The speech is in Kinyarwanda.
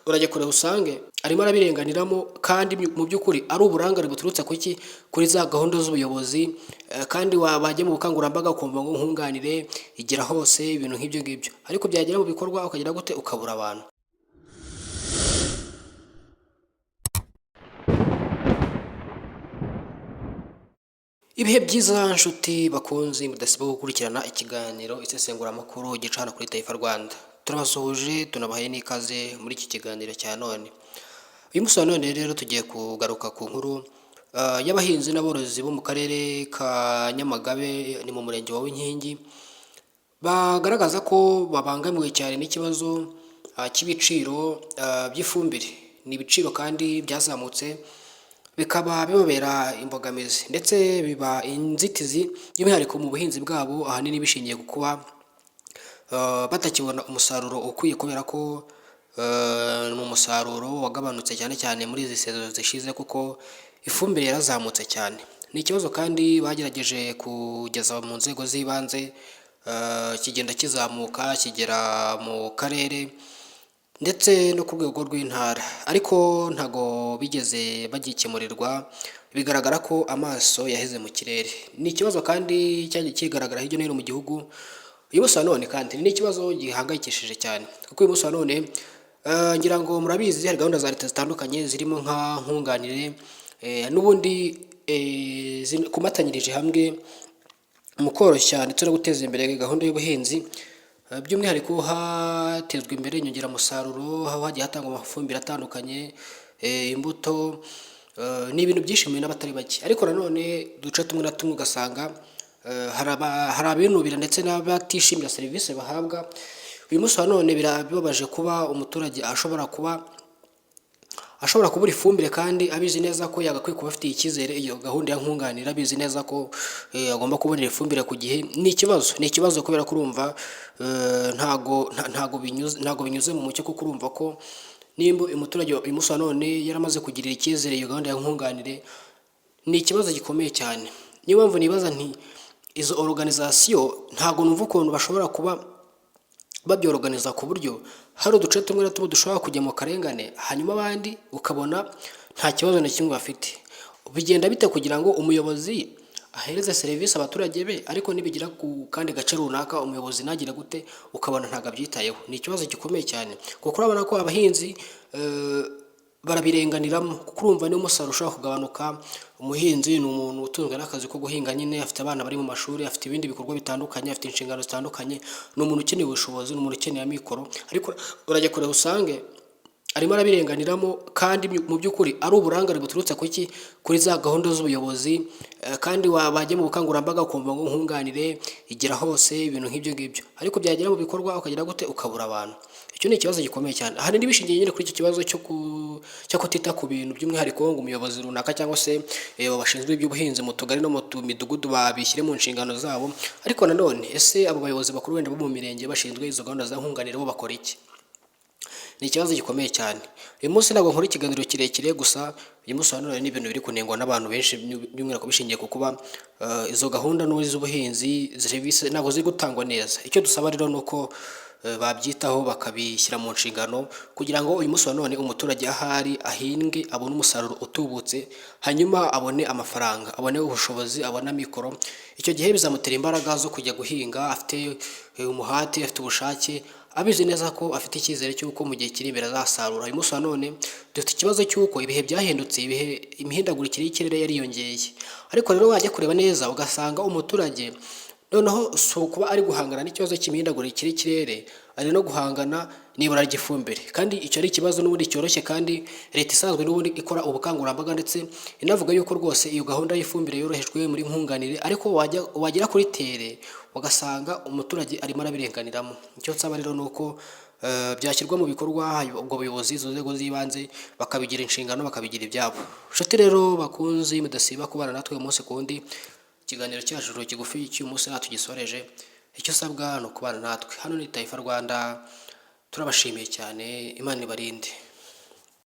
urajya kure usange arimo arabirenganiramo, kandi mu by'ukuri ari uburangare buturutse kuri za gahunda z'ubuyobozi. Kandi wabajya mu bukangurambaga ukumva ngo nkunganire igera hose, ibintu nk'ibyo ngibyo, ariko byagera mu bikorwa ukagira gute, ukabura abantu. Ibihe byiza nshuti bakunzi mudasiba gukurikirana ikiganiro isesenguramakuru gica hano kuri Taifa Rwanda. Turabasuhuje tunabahaye n'ikaze muri iki kiganiro cya none. Uyu munsi wa none rero tugiye kugaruka ku nkuru y'abahinzi n'aborozi bo mu karere ka Nyamagabe, ni mu murenge wa Winkingi, bagaragaza ko babangamiwe cyane n'ikibazo cy'ibiciro by'ifumbire. Ni ibiciro kandi byazamutse, bikaba bibabera imbogamizi ndetse biba inzitizi by'umwihariko mu buhinzi bwabo, ahanini bishingiye ku kuba batakibona umusaruro ukwiye, kubera ko ni umusaruro wagabanutse cyane cyane muri izi sezo zishize, kuko ifumbire yarazamutse cyane. Ni ikibazo kandi bagerageje kugeza mu nzego z'ibanze, kigenda kizamuka kigera mu karere ndetse no ku rwego rw'intara, ariko ntago bigeze bagikemurirwa. Bigaragara ko amaso yaheze mu kirere. Ni ikibazo kandi cyagiye kigaragara hirya no hino mu gihugu. Uyu munsi wa none kandi ni ikibazo gihangayikishije cyane, kuko uyu munsi wa none ngira ngo murabizi, hari gahunda za leta zitandukanye zirimo nka nkunganire, n'ubundi kumatanyirije hamwe mu koroshya ndetse no guteza imbere gahunda y'ubuhinzi. By'umwihariko hatezwa imbere inyongeramusaruro, aho hagiye hatangwa amafumbire atandukanye, imbuto, ni ibintu byishimiwe n'abatari bake. Ariko nanone uduce tumwe na tumwe ugasanga hari abinubira ndetse n'abatishimira serivisi bahabwa. Uyu munsi wa none birababaje kuba umuturage ashobora kubura ifumbire, kandi abizi neza ko yagakwiye kuba afitiye icyizere iyo gahunda ya nkunganire, abizi neza ko agomba kubonera ifumbire ku gihe. Ni ikibazo kubera ko urumva ntago binyuze mu mucyo, kuko urumva ko nimba umuturage uyu munsi wa none yaramaze kugirira icyizere iyo gahunda ya nkunganire, ni ikibazo gikomeye cyane. Niyo mpamvu nibaza nti izo organization ntago numva ukuntu bashobora kuba babyorganiza ku buryo hari uduce tumwe na tumwe dushobora kujya mu karengane, hanyuma abandi ukabona nta kibazo na kimwe bafite. Bigenda bite kugira ngo umuyobozi ahereze serivisi abaturage be, ariko nibigira ku kandi gace runaka umuyobozi nagira gute, ukabona ntago abyitayeho? Ni ikibazo gikomeye cyane, kuko urabona ko abahinzi barabirenganiramo, kuko urumva niyo umusaruro ushobora kugabanuka. Umuhinzi ni umuntu utunzwe n'akazi ko guhinga nyine, afite abana bari mu mashuri, afite ibindi bikorwa bitandukanye, afite inshingano zitandukanye, ni umuntu ukeneye ubushobozi, ni umuntu ukeneye amikoro. Ariko urajya kure usange arimo arabirenganiramo, kandi mu by'ukuri ari uburangare buturutse kuri za gahunda z'ubuyobozi. Kandi wabajya mu bukangurambaga ukumva ngo nkunganire igera hose, ibintu nk'ibyo ngibyo, ariko byagera mu bikorwa ukagira gute, ukabura abantu. Icyo ni ikibazo gikomeye cyane, ahanini bishingiye nyine kuri icyo kibazo cyo kutita ku bintu, by'umwihariko ngo umuyobozi runaka cyangwa se bashinzwe iby'ubuhinzi mu tugari no mu midugudu babishyire mu nshingano zabo. Ariko nanone ese abo bayobozi bakuru wenda bo mu mirenge bashinzwe izo gahunda za nkunganire bo bakora iki? Ni ikibazo gikomeye cyane. Uyu munsi ntabwo nkora ikiganiro kirekire, gusa uyu munsi wa none ni ibintu biri kunengwa n'abantu benshi, by'umwihariko bishingiye ku kuba izo gahunda z'ubuhinzi serivisi ntabwo ziri gutangwa neza. Icyo dusaba rero ni uko babyitaho bakabishyira mu nshingano, kugira ngo uyu munsi wa none umuturage ahari ahinge, abone umusaruro utubutse, hanyuma abone amafaranga, abone ubushobozi, abone amikoro. Icyo gihe bizamutera imbaraga zo kujya guhinga, afite umuhati, afite ubushake, abizi neza ko afite icyizere cy'uko mu gihe kiri imbere azasarura. Uyu munsi wa none dufite ikibazo cy'uko ibihe byahindutse, imihindagurikire y'ikirere yariyongeye. Ariko rero wajya kureba neza ugasanga umuturage noneho si ukuba ari guhangana n'ikibazo cy'imihindagurikire y'ikirere, ari no guhangana n'ibura ry'ifumbire. Kandi icyo ari ikibazo n'ubundi cyoroshye, kandi leta isanzwe n'ubundi ikora ubukangurambaga ndetse inavuga yuko rwose iyo gahunda y'ifumbire yorohejwe muri nkunganire, ariko wagera kuri tere ugasanga umuturage arimo arabirenganiramo. Icyo nsaba rero ni uko byashyirwa mu bikorwa, ubwo buyobozi, izo nzego z'ibanze bakabigira inshingano, bakabigira ibyabo. Nshuti rero bakunzi mudasiba kubana natwe umunsi ku wundi, ikiganiro cyacu kigufi cy'uyu munsi natugisoreje. Icyo usabwa ni ukubana natwe. Hano ni Taifa Rwanda, turabashimiye cyane, Imana ibarinde.